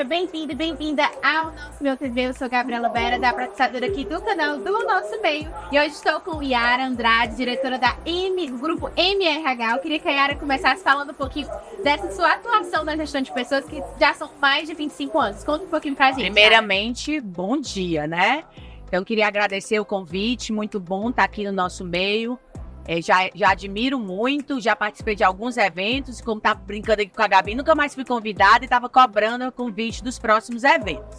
bem-vindo e bem-vinda ao nosso Meu TV. Eu sou Gabriela Vera, da apresentadora aqui do canal do Nosso Meio. E hoje estou com Yara Andrade, diretora do grupo MRH. Eu queria que a Yara começasse falando um pouquinho dessa sua atuação na gestão de pessoas que já são mais de 25 anos. Conta um pouquinho pra gente. Primeiramente, bom dia, né? Então, queria agradecer o convite, muito bom estar aqui no Nosso Meio. Já admiro muito, já participei de alguns eventos, como estava brincando aqui com a Gabi, nunca mais fui convidada e estava cobrando o convite dos próximos eventos.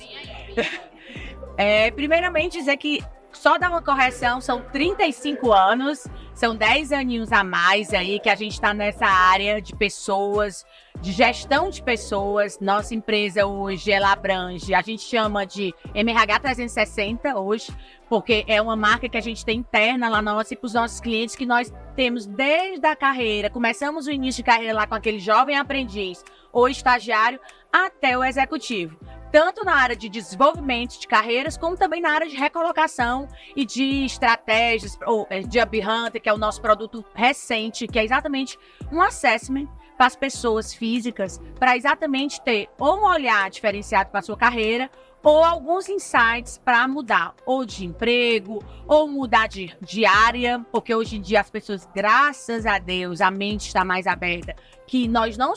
Primeiramente, dizer que só dar uma correção, são 35 anos, são 10 aninhos a mais aí que a gente está nessa área de pessoas, de gestão de pessoas. Nossa empresa hoje, ela abrange, a gente chama de MRH 360 hoje, porque é uma marca que a gente tem interna lá nossa e para os nossos clientes, que nós temos desde a carreira, começamos o início de carreira lá com aquele jovem aprendiz ou estagiário, até o executivo. Tanto na área de desenvolvimento de carreiras, como também na área de recolocação e de estratégias, ou Job Hunter, que é o nosso produto recente, que é exatamente um assessment para as pessoas físicas, para exatamente ter ou um olhar diferenciado para a sua carreira, ou alguns insights para mudar ou de emprego, ou mudar de área, porque hoje em dia as pessoas, graças a Deus, a mente está mais aberta, que nós não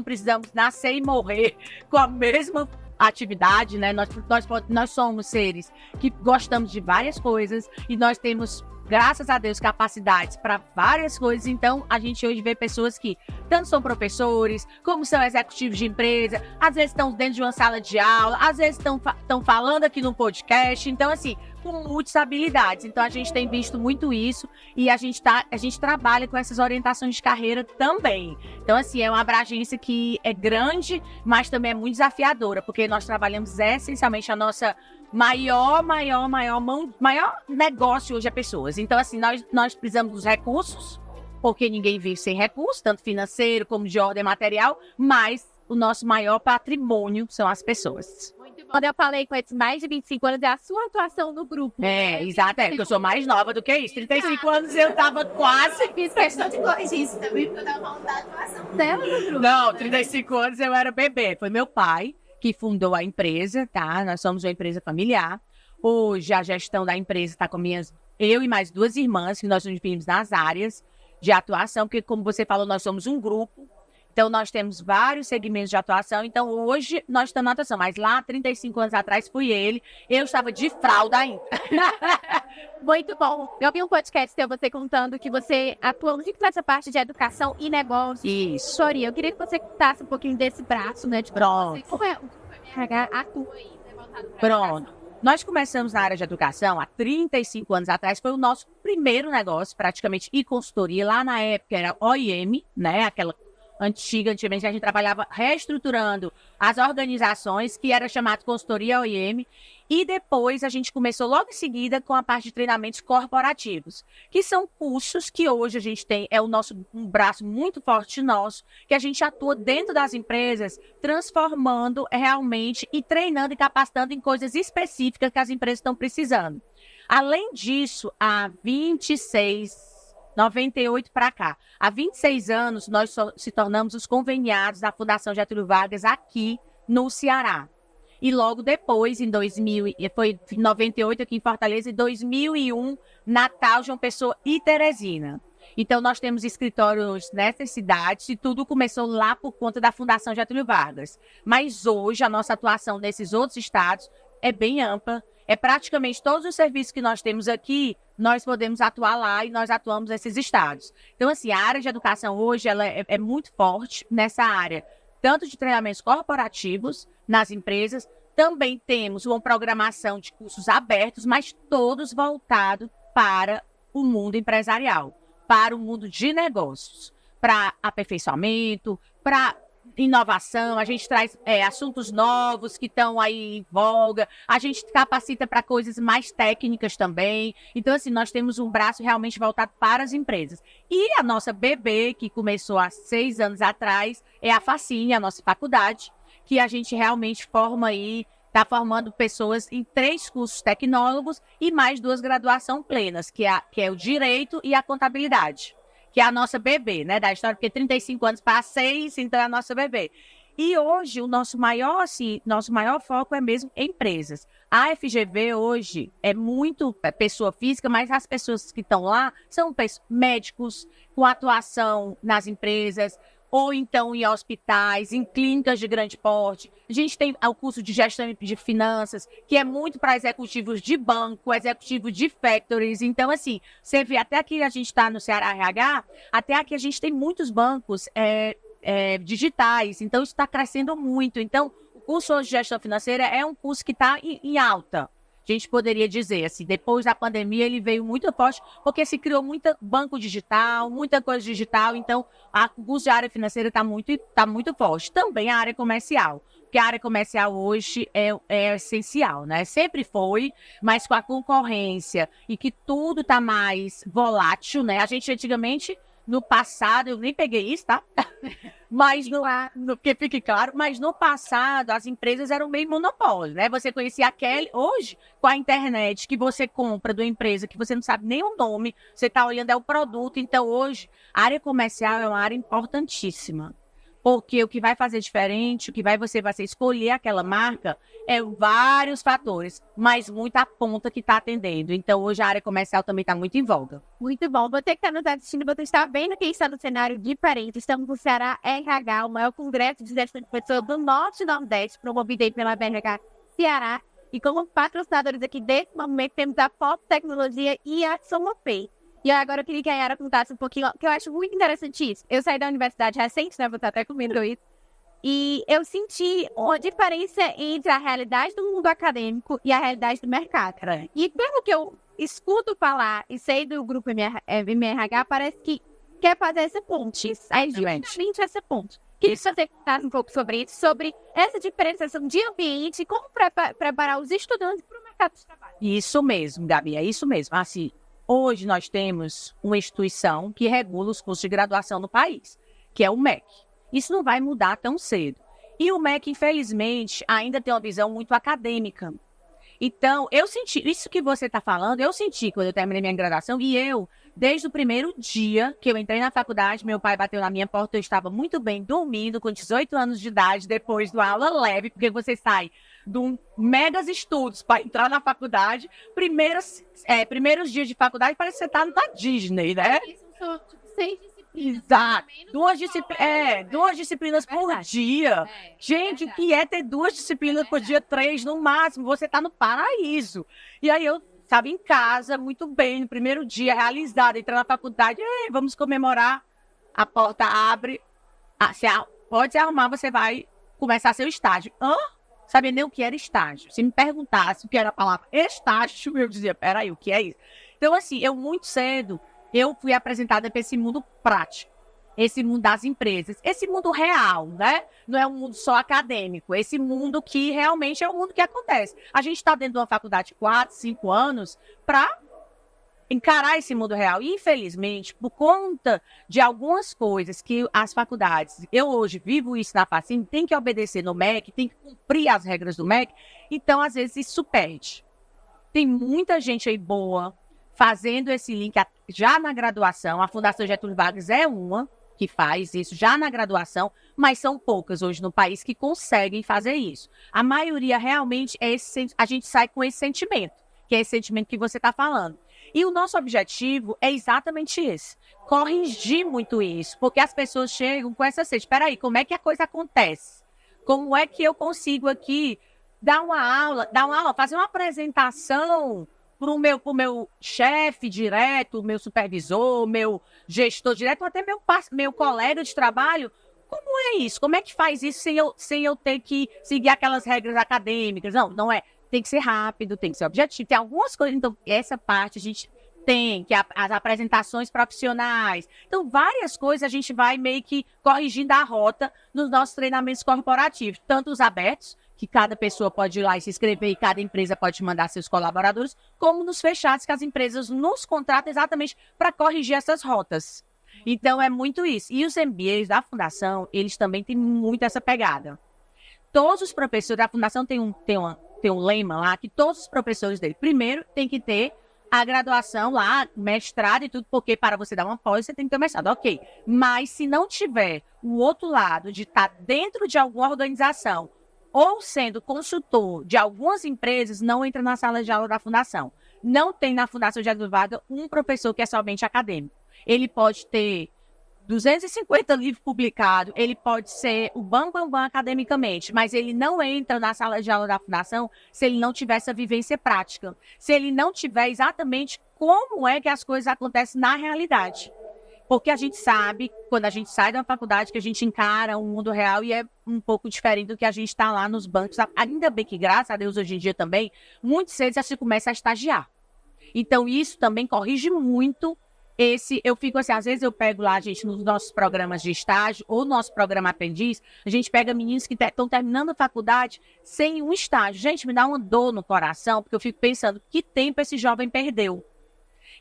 precisamos nascer e morrer com a mesma atividade, né? Nós somos seres que gostamos de várias coisas e nós temos, graças a Deus, capacidades para várias coisas. Então, a gente hoje vê pessoas que tanto são professores, como são executivos de empresa, às vezes estão dentro de uma sala de aula, às vezes estão falando aqui no podcast. Então, assim, com muitas habilidades. Então, a gente tem visto muito isso e a gente trabalha com essas orientações de carreira também. Então, assim, é uma abrangência que é grande, mas também é muito desafiadora, porque nós trabalhamos essencialmente a nossa maior negócio hoje é pessoas. Então, assim, nós precisamos dos recursos, porque ninguém vive sem recursos, tanto financeiro como de ordem material, mas o nosso maior patrimônio são as pessoas. Quando eu falei com esses mais de 25 anos, é a sua atuação no grupo. Exato, porque eu sou mais nova do que isso. 35 anos eu tava quase... Fiz questão de corrigir isso também, porque eu tava falando da atuação dela no grupo. Não, 35 anos eu era bebê. Foi meu pai que fundou a empresa, tá? Nós somos uma empresa familiar. Hoje a gestão da empresa está com eu e mais 2 irmãs, que nós nos dividimos nas áreas de atuação, porque, como você falou, nós somos um grupo. Então, nós temos vários segmentos de atuação. Então, hoje, nós estamos na atuação. Mas lá, 35 anos atrás, fui ele. Eu estava de fralda ainda. Muito bom. Eu vi um podcast seu, você contando que você atua muito nessa parte de educação e negócios. Isso. Soria, eu queria que você contasse um pouquinho desse braço, né? De Pronto. Como é o MRH atua aí, né? Voltado pra Pronto. Nós começamos na área de educação há 35 anos atrás. Foi o nosso primeiro negócio, praticamente, e consultoria. Lá na época era OIM, né? Aquela antigamente a gente trabalhava reestruturando as organizações, que era chamado consultoria OIM, e depois a gente começou logo em seguida com a parte de treinamentos corporativos, que são cursos que hoje a gente tem, um braço muito forte nosso, que a gente atua dentro das empresas, transformando realmente e treinando e capacitando em coisas específicas que as empresas estão precisando. Além disso, há 98 para cá. Há 26 anos, nós se tornamos os conveniados da Fundação Getúlio Vargas aqui no Ceará. E logo depois, foi em 98 aqui em Fortaleza, em 2001, Natal, João Pessoa e Teresina. Então, nós temos escritórios nessas cidades e tudo começou lá por conta da Fundação Getúlio Vargas. Mas hoje, a nossa atuação nesses outros estados é bem ampla. É praticamente todos os serviços que nós temos aqui, nós podemos atuar lá e nós atuamos nesses estados. Então, assim, a área de educação hoje ela é muito forte nessa área, tanto de treinamentos corporativos nas empresas, também temos uma programação de cursos abertos, mas todos voltados para o mundo empresarial, para o mundo de negócios, para aperfeiçoamento, para inovação, a gente traz assuntos novos que estão aí em voga, a gente capacita para coisas mais técnicas também. Então, assim, nós temos um braço realmente voltado para as empresas. E a nossa bebê, que começou há 6 anos atrás, é a Facine, a nossa faculdade, que a gente realmente forma aí, está formando pessoas em 3 cursos tecnólogos e mais 2 graduações plenas, que é o Direito e a Contabilidade, que é a nossa bebê, né, da história, porque 35 anos para 6, então é a nossa bebê. E hoje, o nosso maior foco é mesmo empresas. A FGV hoje é muito pessoa física, mas as pessoas que estão lá são médicos com atuação nas empresas, ou então em hospitais, em clínicas de grande porte. A gente tem o curso de gestão de finanças, que é muito para executivos de banco, executivos de factories. Então, assim, você vê, até aqui a gente está no Ceará RH, até aqui a gente tem muitos bancos digitais, então isso está crescendo muito. Então, o curso hoje de gestão financeira é um curso que está em alta. A gente poderia dizer, assim, depois da pandemia ele veio muito forte, porque se criou muito banco digital, muita coisa digital, então o curso de área financeira está muito forte. Também a área comercial, porque a área comercial hoje é essencial, né? Sempre foi, mas com a concorrência e que tudo está mais volátil, né? A gente antigamente, no passado, eu nem peguei isso, tá? Mas porque fique claro, mas no passado as empresas eram meio monopólio, né? Você conhecia aquele, hoje, com a internet, que você compra de uma empresa que você não sabe nem o nome, você está olhando é o produto. Então, hoje, a área comercial é uma área importantíssima. Porque o que vai fazer diferente, você vai escolher aquela marca, vários fatores, mas muita ponta que está atendendo. Então, hoje a área comercial também está muito em voga. Muito bom. Você que está nos assistindo, você está vendo que está no cenário diferente. Estamos no Ceará RH, o maior congresso de gestão de pessoas do Norte e Nordeste, promovido aí pela BRH Ceará. E como patrocinadores aqui desse momento, temos a Foto Tecnologia e a SomaPay. E agora eu queria que a Yara contasse um pouquinho, que eu acho muito interessante isso. Eu saí da universidade recente, né? Você até comentou isso. E eu senti uma diferença entre a realidade do mundo acadêmico e a realidade do mercado. E pelo que eu escuto falar e sei do grupo MRH, parece que quer fazer essa ponte. É justamente essa ponte. Queria que você contasse um pouco sobre isso, sobre essa diferenciação de ambiente e como preparar os estudantes para o mercado de trabalho. Isso mesmo, Gabi, é isso mesmo. Assim, hoje nós temos uma instituição que regula os cursos de graduação no país, que é o MEC. Isso não vai mudar tão cedo. E o MEC, infelizmente, ainda tem uma visão muito acadêmica. Então, eu senti, isso que você está falando, eu senti quando eu terminei minha graduação, e desde o primeiro dia que eu entrei na faculdade, meu pai bateu na minha porta, eu estava muito bem dormindo, com 18 anos de idade, depois de uma aula leve, porque você sai de um megas estudos para entrar na faculdade, primeiros dias de faculdade, parece que você está na Disney, né? São tipo 6 disciplinas. Exato. Duas disciplinas por dia. Gente, o que é ter 2 disciplinas por dia? 3 no máximo. Você está no paraíso. E aí eu estava em casa, muito bem, no primeiro dia, realizada, entrar na faculdade. Vamos comemorar. A porta abre. Pode se arrumar, você vai começar seu estágio. Sabia nem o que era estágio. Se me perguntasse o que era a palavra estágio, eu dizia, peraí, o que é isso? Então, assim, eu muito cedo, eu fui apresentada para esse mundo prático, esse mundo das empresas, esse mundo real, né? Não é um mundo só acadêmico, esse mundo que realmente é o mundo que acontece. A gente está dentro de uma faculdade de 4, 5 anos para encarar esse mundo real. E, infelizmente, por conta de algumas coisas que as faculdades, eu hoje vivo isso na Facim, tem que obedecer no MEC, tem que cumprir as regras do MEC, então, às vezes, isso perde. Tem muita gente aí boa fazendo esse link já na graduação. A Fundação Getúlio Vargas é uma que faz isso já na graduação, mas são poucas hoje no país que conseguem fazer isso. A maioria realmente a gente sai com esse sentimento, que é esse sentimento que você está falando. E o nosso objetivo é exatamente esse, corrigir muito isso, porque as pessoas chegam com essa sede. Espera aí, como é que a coisa acontece? Como é que eu consigo aqui dar uma aula, fazer uma apresentação para o meu chefe direto, meu supervisor, meu gestor direto, ou até meu colega de trabalho? Como é isso? Como é que faz isso sem eu ter que seguir aquelas regras acadêmicas? Não é. Tem que ser rápido, tem que ser objetivo. Tem algumas coisas, então, essa parte a gente tem, que as apresentações profissionais. Então, várias coisas a gente vai meio que corrigindo a rota nos nossos treinamentos corporativos. Tanto os abertos, que cada pessoa pode ir lá e se inscrever e cada empresa pode mandar seus colaboradores, como nos fechados, que as empresas nos contratam exatamente para corrigir essas rotas. Então, é muito isso. E os MBAs da Fundação, eles também têm muito essa pegada. Todos os professores da Fundação tem um lema lá, que todos os professores dele, primeiro, tem que ter a graduação lá, mestrado e tudo, porque para você dar uma pós, você tem que ter um mestrado, ok. Mas se não tiver o outro lado de estar dentro de alguma organização ou sendo consultor de algumas empresas, não entra na sala de aula da fundação. Não tem na Fundação Getúlio Vargas um professor que é somente acadêmico. Ele pode ter 250 livros publicados, ele pode ser o bambambam academicamente, mas ele não entra na sala de aula da fundação se ele não tiver essa vivência prática, se ele não tiver exatamente como é que as coisas acontecem na realidade. Porque a gente sabe, quando a gente sai da faculdade, que a gente encara o mundo real e é um pouco diferente do que a gente está lá nos bancos. Ainda bem que, graças a Deus, hoje em dia também, muito cedo já se começa a estagiar. Então, isso também corrige muito eu fico assim, às vezes eu pego lá, gente, nos nossos programas de estágio, ou nosso programa aprendiz, a gente pega meninos que estão terminando a faculdade sem um estágio. Gente, me dá uma dor no coração, porque eu fico pensando, que tempo esse jovem perdeu?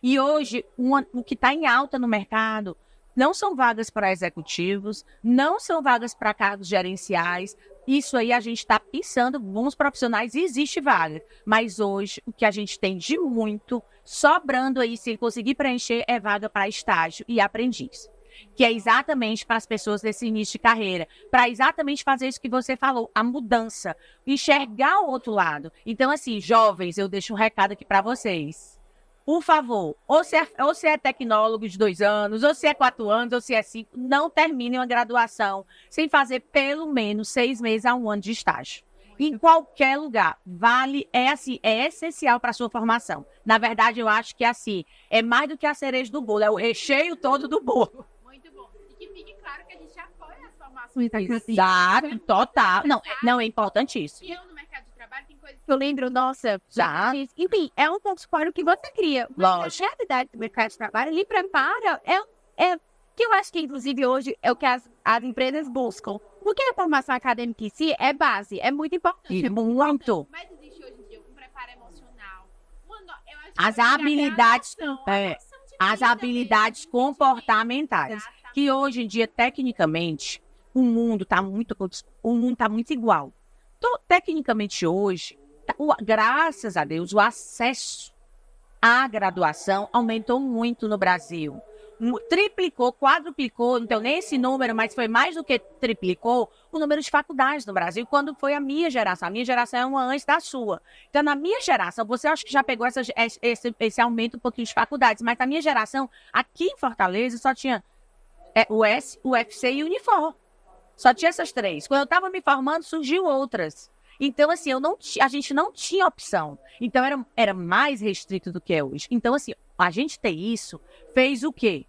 E hoje, o que está em alta no mercado não são vagas para executivos, não são vagas para cargos gerenciais. Isso aí a gente está pensando, bons profissionais, existe vaga. Mas hoje, o que a gente tem de muito, sobrando aí, se conseguir preencher, é vaga para estágio e aprendiz. Que é exatamente para as pessoas desse início de carreira, para exatamente fazer isso que você falou, a mudança, enxergar o outro lado. Então, assim, jovens, eu deixo um recado aqui para vocês. Por favor, ou se é tecnólogo de 2 anos, ou se é 4 anos, ou se é 5, não termine uma graduação sem fazer pelo menos 6 meses a 1 ano de estágio. Em qualquer lugar, é essencial para a sua formação. Na verdade, eu acho que é mais do que a cereja do bolo, é o recheio todo do bolo. Muito bom. E que fique claro que a gente apoia as formações acadêmicas. Exato, total. Não, é importantíssimo. E eu no mercado de trabalho tem coisas que eu lembro, nossa, Já. Enfim, é um ponto fora o que você cria. Mas a realidade do mercado de trabalho lhe prepara, que eu acho que inclusive hoje é o que as empresas buscam. Porque a formação acadêmica em si é base, é muito importante. Muito. Mas existe hoje em dia um preparo emocional. Eu acho que As hoje em dia habilidades, a graduação, a noção de as vida habilidades mesmo, comportamentais. Exatamente. Que hoje em dia, tecnicamente, o mundo está muito igual. Então, tecnicamente, hoje, graças a Deus, o acesso à graduação aumentou muito no Brasil. Triplicou, quadruplicou, não tenho nem esse número, mas foi mais do que triplicou o número de faculdades no Brasil, quando foi a minha geração. A minha geração é uma antes da sua. Então, na minha geração, você acha que já pegou esse aumento um pouquinho de faculdades, mas na minha geração, aqui em Fortaleza, só tinha o UFC e o Unifor. Só tinha essas 3. Quando eu estava me formando, surgiu outras. Então, assim, a gente não tinha opção. Então, era mais restrito do que é hoje. Então, assim, a gente ter isso fez o quê?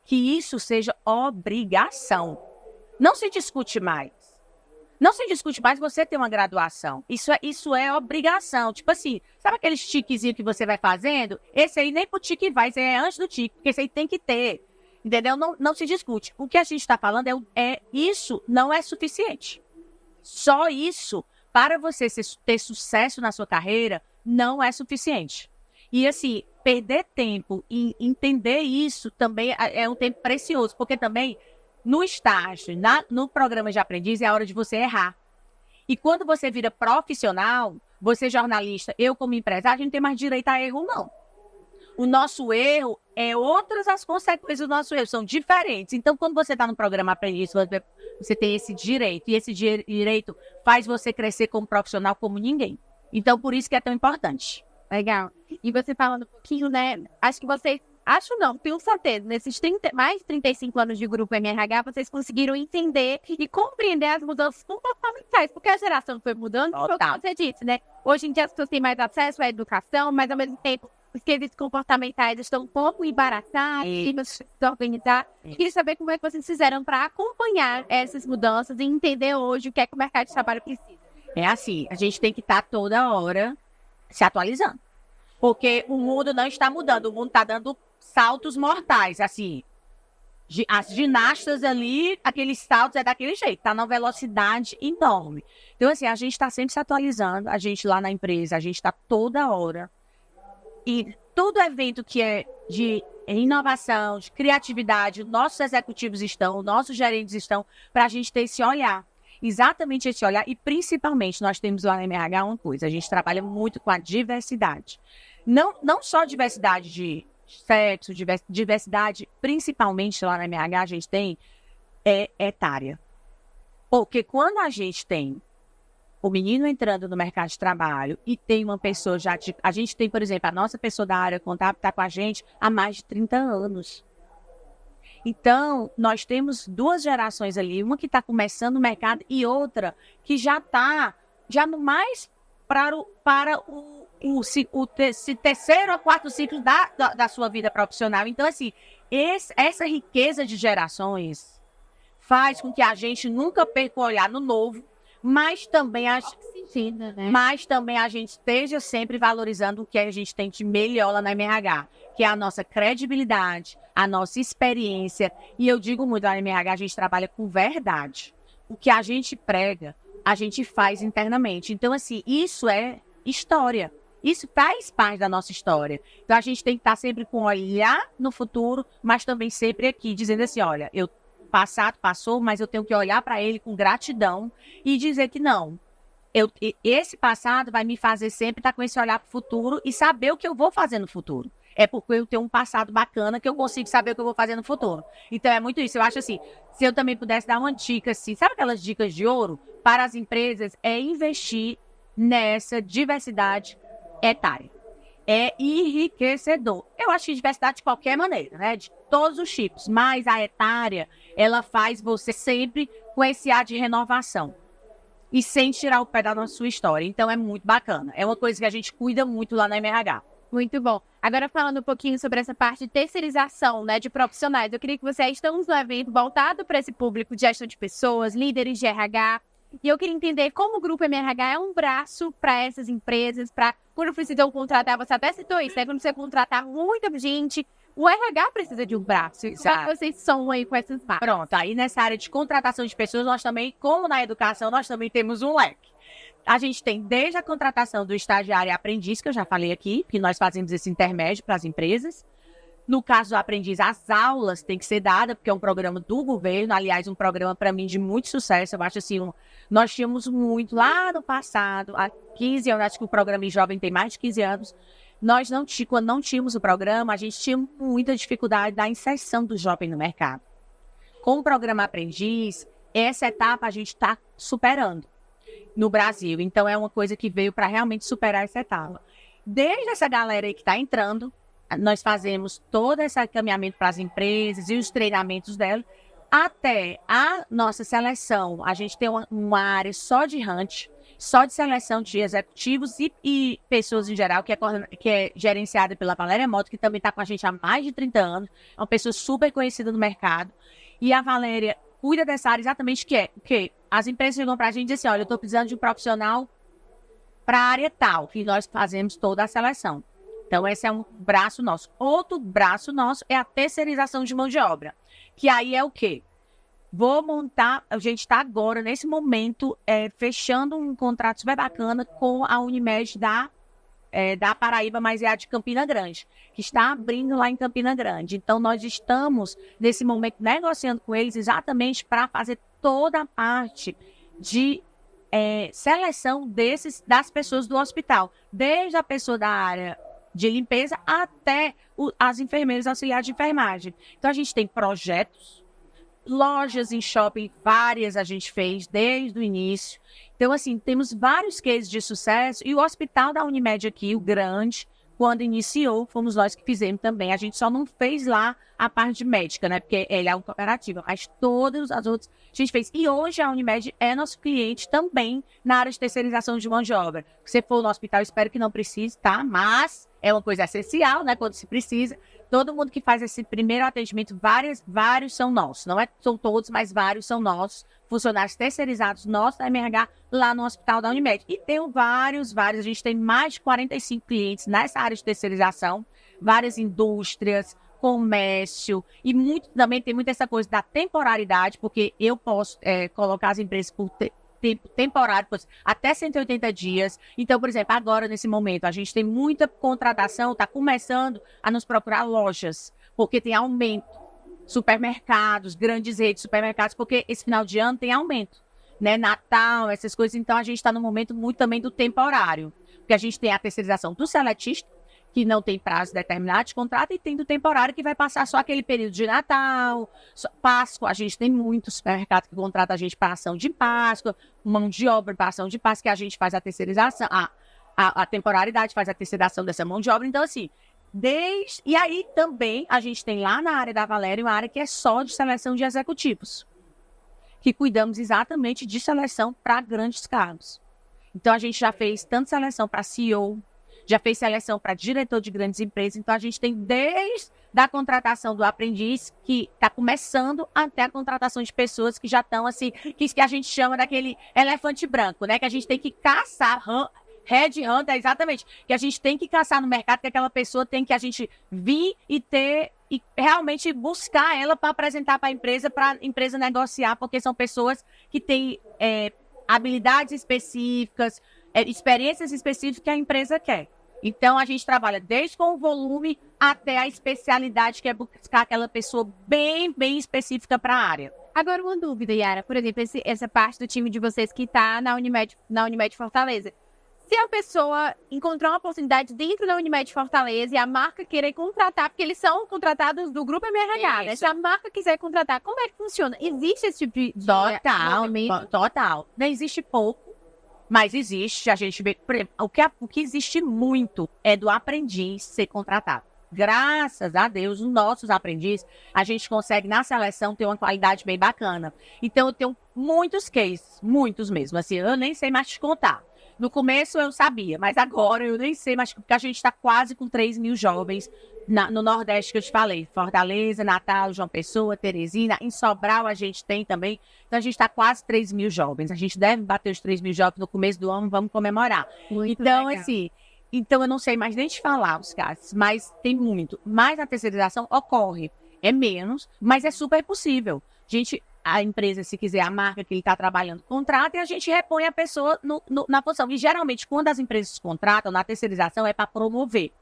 Que isso seja obrigação. Não se discute mais. Não se discute mais você ter uma graduação. Isso é obrigação. Tipo assim, sabe aqueles tiquezinhos que você vai fazendo? Esse aí nem pro tique vai, esse aí é antes do tique, porque esse aí tem que ter. Entendeu? Não se discute. O que a gente está falando isso não é suficiente. Só isso, para você ter sucesso na sua carreira, não é suficiente. E assim, perder tempo em entender isso também é um tempo precioso, porque também no estágio, no programa de aprendiz, é a hora de você errar. E quando você vira profissional, você jornalista, eu como empresário, a gente não tem mais direito a erro, não. O nosso erro as consequências do nosso erro são diferentes. Então, quando você está no programa aprendiz, você tem esse direito. E esse direito faz você crescer como profissional como ninguém. Então, por isso que é tão importante. Legal. E você falando um pouquinho, né? Acho que vocês... Acho não, tenho certeza. Nesses mais de 35 anos de grupo MRH, vocês conseguiram entender e compreender as mudanças comportamentais. Porque a geração foi mudando, foi o que você disse, né? Hoje em dia as pessoas têm mais acesso à educação, mas ao mesmo tempo os quesitos comportamentais estão um pouco embaraçados, desorganizados. Queria saber como é que vocês fizeram para acompanhar essas mudanças e entender hoje o que é que o mercado de trabalho precisa. É assim, a gente tem que estar toda hora se atualizando. Porque o mundo não está mudando, o mundo está dando saltos mortais, assim. As ginastas ali, aqueles saltos é daquele jeito, tá numa velocidade enorme. Então, assim, a gente está sempre se atualizando, a gente lá na empresa, a gente está toda hora. E todo evento que é de inovação, de criatividade, nossos executivos estão, nossos gerentes estão, para a gente ter esse olhar. Exatamente esse olhar. E principalmente, nós temos lá na MRH uma coisa, a gente trabalha muito com a diversidade. Não só diversidade de sexo, diversidade, principalmente lá na MH, a gente tem etária. Porque quando a gente tem o menino entrando no mercado de trabalho e tem uma pessoa a gente tem, por exemplo, a nossa pessoa da área contábil está com a gente há mais de 30 anos. Então, nós temos 2 gerações ali, uma que está começando o mercado e outra que já está no mais para o terceiro ou quarto ciclo da sua vida profissional. Então, assim, essa riqueza de gerações faz com que a gente nunca perca o olhar no novo, mas também a gente esteja sempre valorizando o que a gente tem de melhor lá na MRH, que é a nossa credibilidade, a nossa experiência. E eu digo muito, lá na MRH a gente trabalha com verdade. O que a gente prega, a gente faz internamente. Então, assim, isso é história. Isso faz parte da nossa história. Então, a gente tem que estar sempre com um olhar no futuro, mas também sempre aqui, dizendo assim, olha, passado passou, mas eu tenho que olhar para ele com gratidão e dizer que não. Esse passado vai me fazer sempre estar com esse olhar para o futuro e saber o que eu vou fazer no futuro. É porque eu tenho um passado bacana que eu consigo saber o que eu vou fazer no futuro. Então, é muito isso. Eu acho assim, se eu também pudesse dar uma dica, assim, sabe aquelas dicas de ouro para as empresas? É investir nessa diversidade etária. É enriquecedor. Eu acho que diversidade de qualquer maneira, né? De todos os tipos. Mas a etária, ela faz você sempre com esse ar de renovação. E sem tirar o pé da sua história. Então, é muito bacana. É uma coisa que a gente cuida muito lá na MRH. Muito bom. Agora, falando um pouquinho sobre essa parte de terceirização, né, de profissionais, eu queria que vocês estamos no evento voltado para esse público de gestão de pessoas, líderes de RH, e eu queria entender como o Grupo MRH é um braço para essas empresas, para quando precisam contratar, você até citou isso, né, quando você contratar muita gente, o RH precisa de um braço. Como é que vocês são aí com essas marcas? Pronto, aí nessa área de contratação de pessoas, nós também, como na educação, nós também temos um leque. A gente tem desde a contratação do estagiário e aprendiz, que eu já falei aqui, que nós fazemos esse intermédio para as empresas. No caso do aprendiz, as aulas têm que ser dadas, porque é um programa do governo, aliás, um programa para mim de muito sucesso. Eu acho assim, nós tínhamos muito lá no passado, há 15 anos, acho que o programa em jovem tem mais de 15 anos. Quando não tínhamos o programa, a gente tinha muita dificuldade da inserção do jovem no mercado. Com o programa aprendiz, essa etapa a gente está superando no Brasil. Então, é uma coisa que veio para realmente superar essa etapa. Desde essa galera aí que está entrando, nós fazemos todo esse encaminhamento para as empresas e os treinamentos dela, até a nossa seleção. A gente tem uma área só de hunt, só de seleção de executivos e pessoas em geral, que é gerenciada pela Valéria Mota, que também está com a gente há mais de 30 anos, é uma pessoa super conhecida no mercado. E a Valéria cuida dessa área exatamente que as empresas chegam para a gente e dizem assim, olha, eu estou precisando de um profissional para a área tal, que nós fazemos toda a seleção. Então, esse é um braço nosso. Outro braço nosso é a terceirização de mão de obra, que aí é o quê? Vou montar, a gente está agora, nesse momento, fechando um contrato super bacana com a Unimed da Paraíba, mas é a de Campina Grande, que está abrindo lá em Campina Grande. Então, nós estamos, nesse momento, negociando com eles exatamente para fazer toda a parte de seleção das pessoas do hospital, desde a pessoa da área de limpeza até as enfermeiras auxiliares de enfermagem. Então, a gente tem projetos, lojas em shopping, várias a gente fez desde o início. Então, assim, temos vários cases de sucesso. E o hospital da Unimed aqui, o grande, quando iniciou, fomos nós que fizemos também. A gente só não fez lá a parte médica, né? Porque ele é uma cooperativa, mas todas as outras a gente fez. E hoje a Unimed é nosso cliente também na área de terceirização de mão de obra. Se você for no hospital, espero que não precise, tá? Mas é uma coisa essencial, né? Quando se precisa. Todo mundo que faz esse primeiro atendimento, vários são nossos. Não são todos, mas vários são nossos. Funcionários terceirizados nossos da MRH lá no Hospital da Unimed. E tem vários. A gente tem mais de 45 clientes nessa área de terceirização. Várias indústrias, comércio. E também tem muito essa coisa da temporalidade, porque eu posso colocar as empresas por tempo temporário, até 180 dias. Então, por exemplo, agora, nesse momento, a gente tem muita contratação, está começando a nos procurar lojas, porque tem aumento. Supermercados, grandes redes de supermercados, porque esse final de ano tem aumento, né? Natal, essas coisas. Então, a gente está no momento muito também do temporário, porque a gente tem a terceirização do seletista, que não tem prazo determinado de contrato, e tem do temporário, que vai passar só aquele período de Natal, Páscoa. A gente tem muitos supermercados que contratam a gente para ação de Páscoa, mão de obra para ação de Páscoa, que a gente faz a terceirização, a temporalidade faz a terceirização dessa mão de obra. Então, assim, e aí também a gente tem lá na área da Valéria uma área que é só de seleção de executivos, que cuidamos exatamente de seleção para grandes cargos. Então, a gente já fez tanto seleção para CEO, já fez seleção para diretor de grandes empresas. Então, a gente tem desde a contratação do aprendiz, que está começando, até a contratação de pessoas que já estão, assim, que a gente chama daquele elefante branco, né? Que a gente tem que caçar, headhunter, exatamente, que a gente tem que caçar no mercado, que aquela pessoa tem que a gente vir e ter, e realmente buscar ela para apresentar para a empresa negociar, porque são pessoas que têm habilidades específicas, experiências específicas que a empresa quer. Então, a gente trabalha desde com o volume até a especialidade, que é buscar aquela pessoa bem, bem específica para a área. Agora, uma dúvida, Yara. Por exemplo, essa parte do time de vocês que está na Unimed Fortaleza. Se a pessoa encontrar uma oportunidade dentro da Unimed Fortaleza e a marca querer contratar, porque eles são contratados do Grupo MRH, né? Se a marca quiser contratar, como é que funciona? Existe esse tipo de movimento? Total. Não existe pouco, mas existe. A gente vê, por exemplo, o que existe muito é do aprendiz ser contratado. Graças a Deus, os nossos aprendizes, a gente consegue, na seleção, ter uma qualidade bem bacana. Então, eu tenho muitos cases, muitos mesmo. Assim, eu nem sei mais te contar. No começo eu sabia, mas agora eu nem sei, mas porque a gente está quase com 3 mil jovens no Nordeste, que eu te falei. Fortaleza, Natal, João Pessoa, Teresina, em Sobral a gente tem também. Então a gente está quase 3 mil jovens. A gente deve bater os 3 mil jovens no começo do ano, vamos comemorar. Muito então, legal. assim, então eu não sei mais nem te falar os casos, mas tem muito. Mas a terceirização ocorre. É menos, mas é super possível. A empresa, se quiser, a marca que ele está trabalhando, contrata, e a gente repõe a pessoa na posição. E geralmente, quando as empresas contratam na terceirização, é para promover.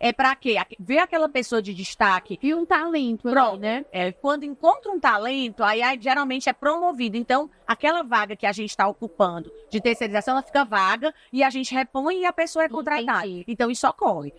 É para quê? Ver aquela pessoa de destaque. E um talento, Pronto, né? Quando encontra um talento, aí geralmente é promovido. Então, aquela vaga que a gente está ocupando de terceirização, ela fica vaga e a gente repõe e a pessoa é contratada. Entendi. Então, isso ocorre.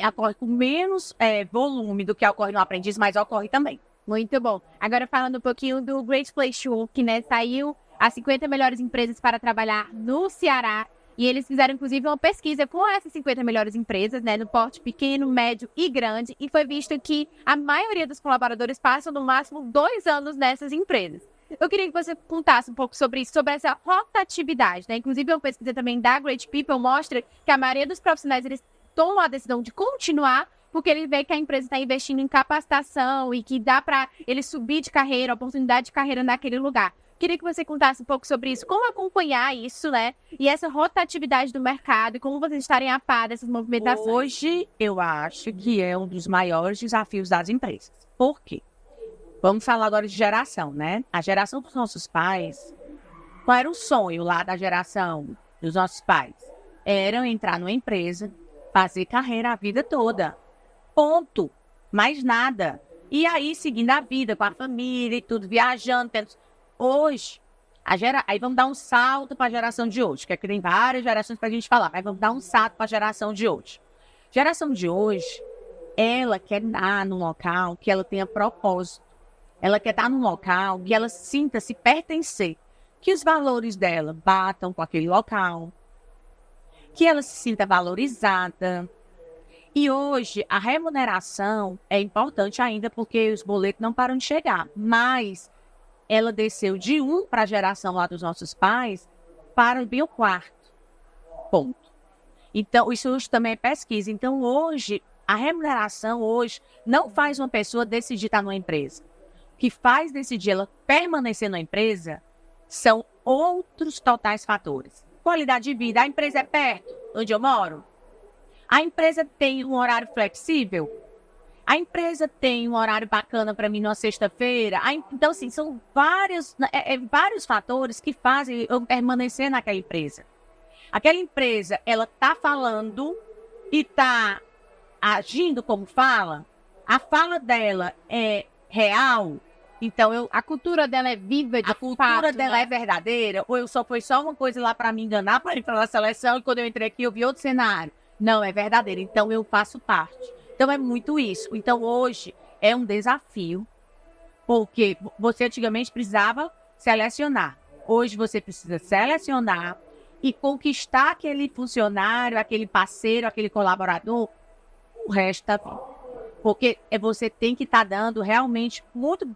Ocorre com menos volume do que ocorre no aprendiz, mas ocorre também. Muito bom. Agora falando um pouquinho do Great Place to Work, né? Saiu as 50 melhores empresas para trabalhar no Ceará. E eles fizeram, inclusive, uma pesquisa com essas 50 melhores empresas, né? No porte pequeno, médio e grande. E foi visto que a maioria dos colaboradores passam no máximo 2 anos nessas empresas. Eu queria que você contasse um pouco sobre isso, sobre essa rotatividade, né? Inclusive, uma pesquisa também da Great People mostra que a maioria dos profissionais, eles tomam a decisão de continuar porque ele vê que a empresa está investindo em capacitação e que dá para ele subir de carreira, oportunidade de carreira naquele lugar. Queria que você contasse um pouco sobre isso, como acompanhar isso, né? E essa rotatividade do mercado, e como vocês estarem a par dessas movimentações. Hoje, eu acho que é um dos maiores desafios das empresas. Por quê? Vamos falar agora de geração, né? A geração dos nossos pais, qual era o sonho lá da geração dos nossos pais? Era entrar numa empresa, fazer carreira a vida toda. Ponto. Mais nada. E aí, seguindo a vida com a família e tudo, viajando. Hoje, aí vamos dar um salto para a geração de hoje, que é que tem várias gerações para a gente falar, mas vamos dar um salto para a geração de hoje. Geração de hoje, ela quer estar num local que ela tenha propósito. Ela quer estar num local que ela sinta-se pertencer. Que os valores dela batam com aquele local. Que ela se sinta valorizada. E hoje, a remuneração é importante ainda porque os boletos não param de chegar. Mas ela desceu de 1 para a geração lá dos nossos pais para o 4º. Ponto. Então, isso hoje também é pesquisa. Então, hoje, a remuneração hoje não faz uma pessoa decidir estar numa empresa. O que faz decidir ela permanecer na empresa são outros totais fatores. Qualidade de vida. A empresa é perto onde eu moro? A empresa tem um horário flexível? A empresa tem um horário bacana para mim numa sexta-feira? Então, assim, são vários fatores que fazem eu permanecer naquela empresa. Aquela empresa, ela está falando e está agindo como fala? A fala dela é real? Então, a cultura dela é viva de a cultura fato, dela né? é verdadeira? Ou foi só uma coisa lá para me enganar, para entrar na seleção, e quando eu entrei aqui eu vi outro cenário? não é verdadeira. Então, eu faço parte. Então, é muito isso. Então, hoje é um desafio, porque você antigamente precisava selecionar. Hoje, você precisa selecionar e conquistar aquele funcionário, aquele parceiro, aquele colaborador, o resto da vida. Porque você tem que estar dando realmente muito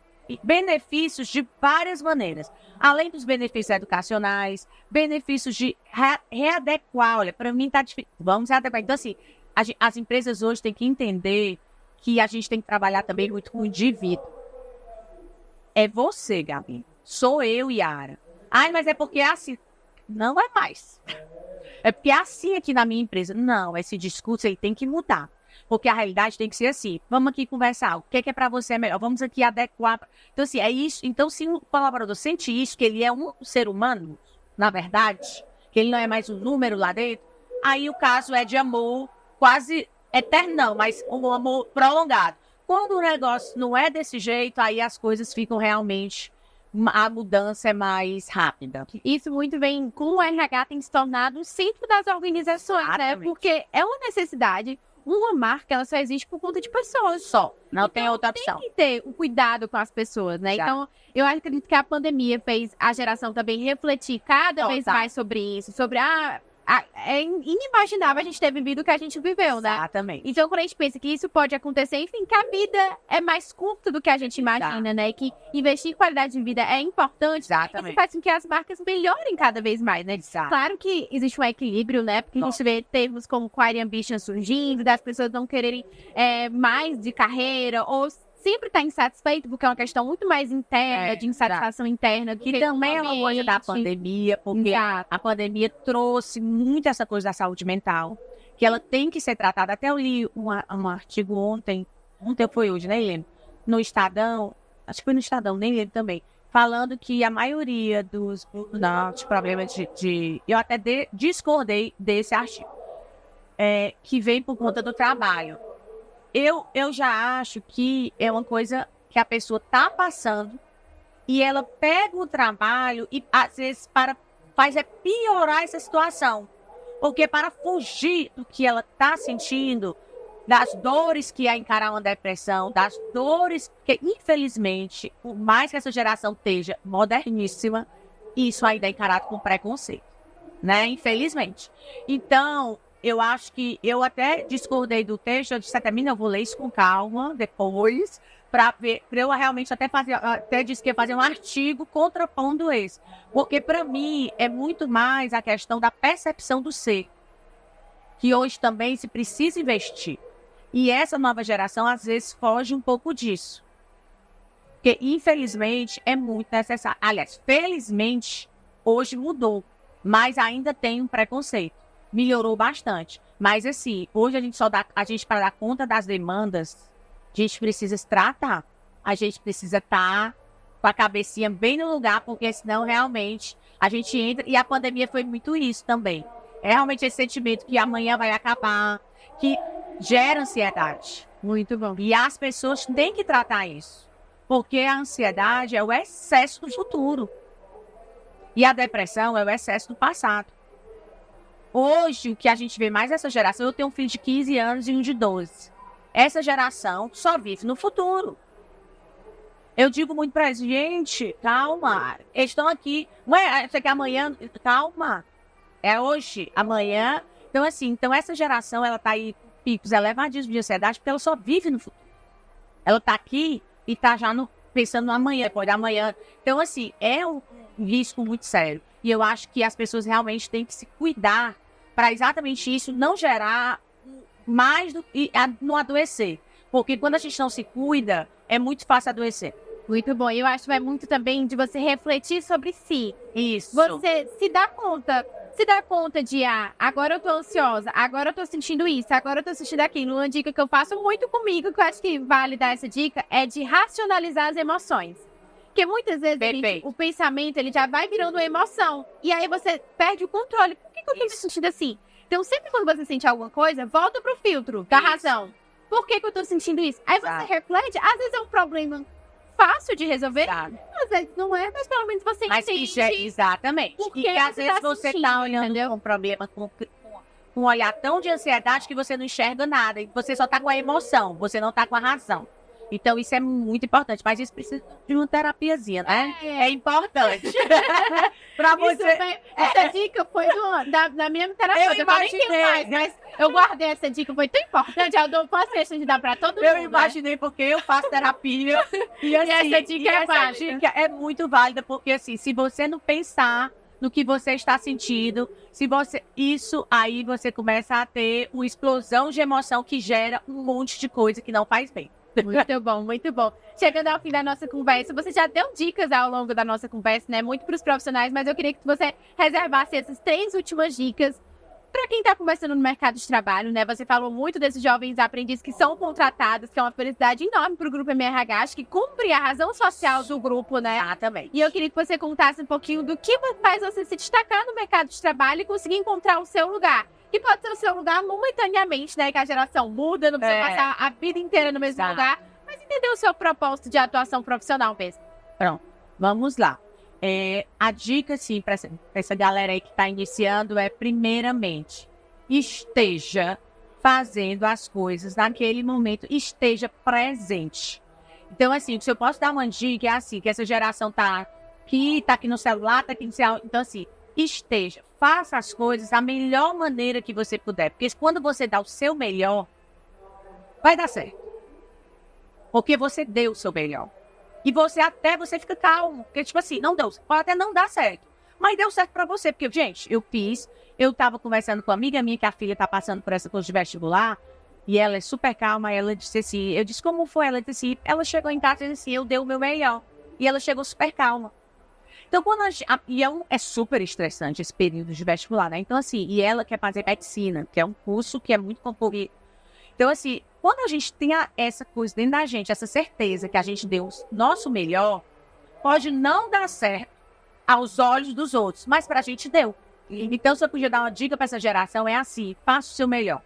benefícios de várias maneiras. Além dos benefícios educacionais, benefícios de readequar. Olha, para mim está difícil. Vamos readequar. Então, assim, as empresas hoje têm que entender que a gente tem que trabalhar também muito com o indivíduo. É você, Gabi. Sou eu, Yara. Ai, mas é porque é assim. Não é mais. É porque é assim aqui na minha empresa. Não, esse discurso aí tem que mudar. Porque a realidade tem que ser assim. Vamos aqui conversar. O que é para você é melhor? Vamos aqui adequar. Então, assim, é isso. Então, se o colaborador sente isso, que ele é um ser humano, na verdade, que ele não é mais um número lá dentro, aí o caso é de amor quase eterno, não, mas um amor prolongado. Quando o negócio não é desse jeito, aí as coisas ficam realmente... a mudança é mais rápida. Isso muito bem, com o RH tem se tornado o centro das organizações, né? Porque é uma necessidade. Uma marca, ela só existe por conta de pessoas. Só. Não tem outra opção. Tem que ter o cuidado com as pessoas, né? Já. Então, eu acredito que a pandemia fez a geração também refletir cada vez mais sobre isso. Sobre é inimaginável a gente ter vivido o que a gente viveu, né? Exatamente. Então, quando a gente pensa que isso pode acontecer, enfim, que a vida é mais curta do que a gente imagina, né? E que investir em qualidade de vida é importante. Exatamente. Isso faz com que as marcas melhorem cada vez mais, né? Exato. Claro que existe um equilíbrio, né? Porque a gente vê termos como Quiet Ambition surgindo, das pessoas não quererem mais de carreira, ou sempre estar insatisfeito, porque é uma questão muito mais interna, de insatisfação interna. Que também é uma coisa da pandemia, porque a pandemia trouxe muito essa coisa da saúde mental, que ela tem que ser tratada. Até eu li um artigo ontem foi hoje, né, Helena? No Estadão, acho que foi no Estadão, nem lembro também, falando que a maioria dos problemas eu até discordei desse artigo, que vem por conta do trabalho. Eu já acho que é uma coisa que a pessoa está passando e ela pega o trabalho e, às vezes, faz piorar essa situação. Porque para fugir do que ela está sentindo, das dores que é encarar uma depressão, das dores que, infelizmente, por mais que essa geração esteja moderníssima, isso ainda é encarado com preconceito, né? Infelizmente. Então... eu acho que eu até discordei do texto, eu disse até mim, eu vou ler isso com calma depois, para eu realmente até disse que ia fazer um artigo contrapondo esse. Porque para mim é muito mais a questão da percepção do ser, que hoje também se precisa investir. E essa nova geração às vezes foge um pouco disso. Porque infelizmente é muito necessário. Aliás, felizmente hoje mudou, mas ainda tem um preconceito. Melhorou bastante. Mas assim, hoje a gente para dar conta das demandas, a gente precisa se tratar. A gente precisa estar com a cabecinha bem no lugar, porque senão realmente a gente entra... E a pandemia foi muito isso também. É realmente esse sentimento que amanhã vai acabar, que gera ansiedade. Muito bom. E as pessoas têm que tratar isso. Porque a ansiedade é o excesso do futuro. E a depressão é o excesso do passado. Hoje, o que a gente vê mais nessa geração, eu tenho um filho de 15 anos e um de 12. Essa geração só vive no futuro. Eu digo muito pra eles, gente, calma, eles estão aqui. Mãe, você quer amanhã? Calma. É hoje, amanhã. Então, assim, essa geração, ela tá aí, picos elevadíssimos de ansiedade, porque ela só vive no futuro. Ela tá aqui e tá já pensando no amanhã, depois da manhã. Então, assim, é um risco muito sério. E eu acho que as pessoas realmente têm que se cuidar para exatamente isso não gerar mais e não adoecer. Porque quando a gente não se cuida, é muito fácil adoecer. Muito bom. Eu acho que vai muito também de você refletir sobre si. Isso. Você se dá conta de, agora eu tô ansiosa, agora eu tô sentindo isso, agora eu tô sentindo aquilo. Uma dica que eu faço muito comigo, que eu acho que vale dar essa dica, é de racionalizar as emoções. Porque muitas vezes o pensamento ele já vai virando uma emoção. E aí você perde o controle. Por que eu tô me sentindo assim? Então, sempre quando você sente alguma coisa, volta pro filtro da razão. Por que eu tô sentindo isso? Aí você reflete. Às vezes é um problema fácil de resolver. Às vezes não é, mas pelo menos você entende. Exatamente. Porque às vezes você tá olhando entendeu? com um problema com um olhar tão de ansiedade que você não enxerga nada, e você só tá com a emoção, você não tá com a razão. Então, isso é muito importante, mas isso precisa de uma terapiazinha, né? É importante. Pra você... Essa dica foi da minha terapeuta. Eu imaginei. Mas eu guardei essa dica, foi tão importante. Eu faço questão de dar pra todo mundo. Eu imaginei, porque eu faço terapia. E, assim, essa dica é válida. Essa dica é muito válida, porque assim, se você não pensar no que você está sentindo, isso aí você começa a ter uma explosão de emoção que gera um monte de coisa que não faz bem. Muito bom, muito bom. Chegando ao fim da nossa conversa, você já deu dicas ao longo da nossa conversa, né? Muito para os profissionais, mas eu queria que você reservasse essas 3 últimas dicas para quem está começando no mercado de trabalho, né? Você falou muito desses jovens aprendizes que são contratados, que é uma felicidade enorme para o Grupo MRH, acho que cumpre a razão social do grupo, né? Ah, também. E eu queria que você contasse um pouquinho do que faz você se destacar no mercado de trabalho e conseguir encontrar o seu lugar. Que pode ser o seu lugar momentaneamente, né? Que a geração muda, não precisa passar a vida inteira no mesmo lugar, mas entender o seu propósito de atuação profissional mesmo. Pronto, vamos lá. A dica, sim, para essa galera aí que está iniciando é, primeiramente, esteja fazendo as coisas naquele momento, esteja presente. Então, assim, o que eu posso dar uma dica é assim, que essa geração tá aqui no celular, tá aqui no celular. Então, assim, faça as coisas da melhor maneira que você puder. Porque quando você dá o seu melhor, vai dar certo. Porque você deu o seu melhor. E você fica calmo. Porque, tipo assim, não deu. Pode até não dar certo. Mas deu certo pra você. Porque, gente, eu tava conversando com uma amiga minha, que a filha tá passando por essa coisa de vestibular. E ela é super calma. Ela disse assim, eu disse, como foi? Ela disse assim, ela chegou em casa e disse assim, eu dei o meu melhor. E ela chegou super calma. Então, é super estressante esse período de vestibular, né? Então, assim, e ela quer fazer medicina, que é um curso que é muito concorrido. Então, assim, quando a gente tem essa coisa dentro da gente, essa certeza que a gente deu o nosso melhor, pode não dar certo aos olhos dos outros, mas pra gente deu. Então, se eu podia dar uma dica pra essa geração, é assim, faça o seu melhor.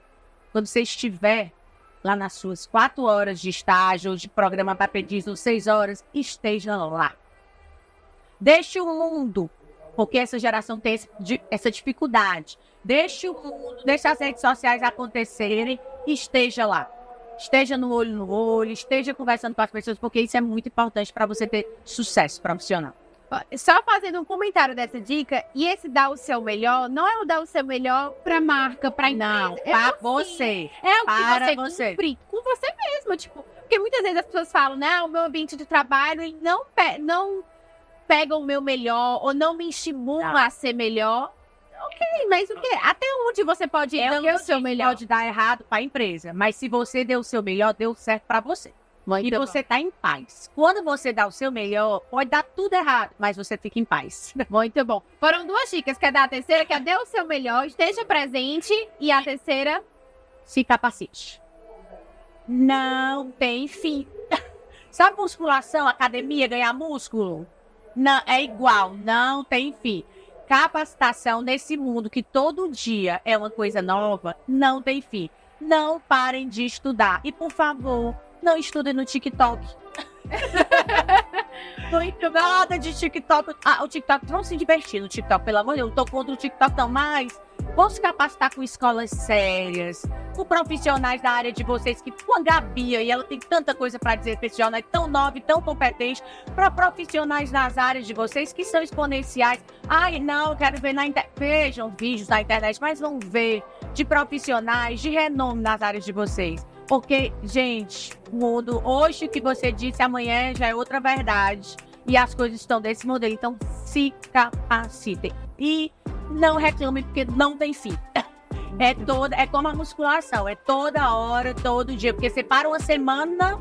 Quando você estiver lá nas suas 4 horas de estágio, ou de programa para aprendiz, ou 6 horas, esteja lá. Deixe o mundo, porque essa geração tem essa dificuldade. Deixe o mundo, deixe as redes sociais acontecerem e esteja lá. Esteja no olho, esteja conversando com as pessoas, porque isso é muito importante para você ter sucesso profissional. Só fazendo um comentário dessa dica, e esse dar o seu melhor, não é o dar o seu melhor para marca, para empresa. Não, para você. É o para que você cumpre com você mesmo, tipo, porque muitas vezes as pessoas falam, o meu ambiente de trabalho ele não pega o meu melhor, ou não me estimula a ser melhor. Ok, mas o quê? Até onde você pode ir dando o seu melhor? Pode dar errado para a empresa, mas se você deu o seu melhor, deu certo para você. Muito bom. Você está em paz. Quando você dá o seu melhor, pode dar tudo errado, mas você fica em paz. Muito bom. Foram 2 dicas. Quer dar a terceira? Que é dê o seu melhor, esteja presente. E a terceira? Se capacite. Não tem fim. Sabe musculação, academia, ganhar músculo? Não, é igual, não tem fim. Capacitação nesse mundo que todo dia é uma coisa nova, não tem fim. Não parem de estudar. E, por favor, não estudem no TikTok. Muito nada de TikTok. O TikTok, vão se divertir no TikTok, pelo amor de Deus. Não tô contra o TikTok, não, mas vamos se capacitar com escolas sérias, com profissionais da área de vocês, que com a Gabi, e ela tem tanta coisa para dizer para esse jornal, é tão nova e tão competente, para profissionais nas áreas de vocês que são exponenciais. Ai, não, eu quero ver na internet. Vejam vídeos na internet, mas vão ver de profissionais de renome nas áreas de vocês. Porque, gente, o mundo, hoje que você disse, amanhã já é outra verdade. E as coisas estão desse modelo. Então, se capacitem. E não reclamem, porque não tem fim. É como a musculação. É toda hora, todo dia. Porque você para uma semana,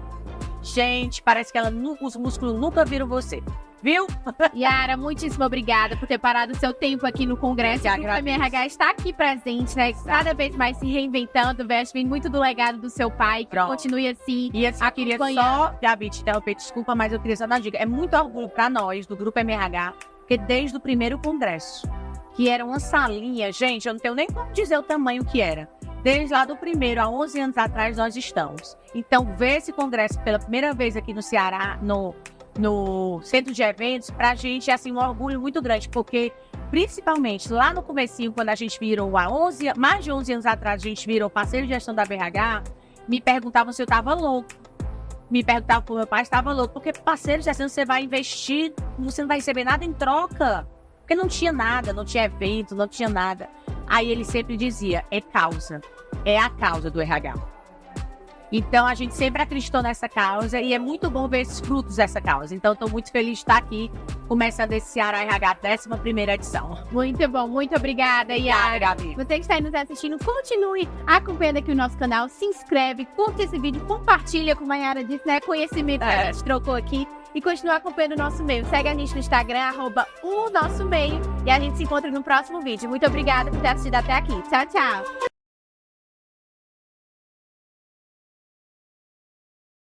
gente, parece que os músculos nunca viram você. Viu? Yara, muitíssimo obrigada por ter parado o seu tempo aqui no Congresso. O Grupo MRH está aqui presente, né? Cada vez mais se reinventando, vem muito do legado do seu pai, que continue assim. E assim, eu queria só, Gabi, te interromper, desculpa, mas eu queria só dar uma dica. É muito orgulho para nós, do Grupo MRH, porque desde o primeiro Congresso, que era uma salinha, gente, eu não tenho nem como dizer o tamanho que era. Desde lá do primeiro, há 11 anos atrás, nós estamos. Então, ver esse Congresso pela primeira vez aqui no Ceará, no no centro de eventos, pra gente é assim, um orgulho muito grande, porque principalmente lá no comecinho, quando a gente virou mais de 11 anos atrás, a gente virou parceiro de gestão da BRH, me perguntavam se eu tava louco. Me perguntavam pro meu pai se estava louco, porque parceiro de gestão você vai investir, você não vai receber nada em troca. Porque não tinha nada, não tinha evento, não tinha nada. Aí ele sempre dizia, é a causa do RH. Então a gente sempre acreditou nessa causa e é muito bom ver esses frutos dessa causa. Então estou muito feliz de estar aqui, começando esse Ceará RH 11ª edição. Muito bom, muito obrigada, Yara. Gabi. Você que está aí nos assistindo, continue acompanhando aqui o nosso canal, se inscreve, curte esse vídeo, compartilha, como a Yara disse, né? Conhecimento que a gente trocou aqui. E continua acompanhando o nosso meio. Segue a gente no Instagram, @o nosso meio. E a gente se encontra no próximo vídeo. Muito obrigada por ter assistido até aqui. Tchau, tchau.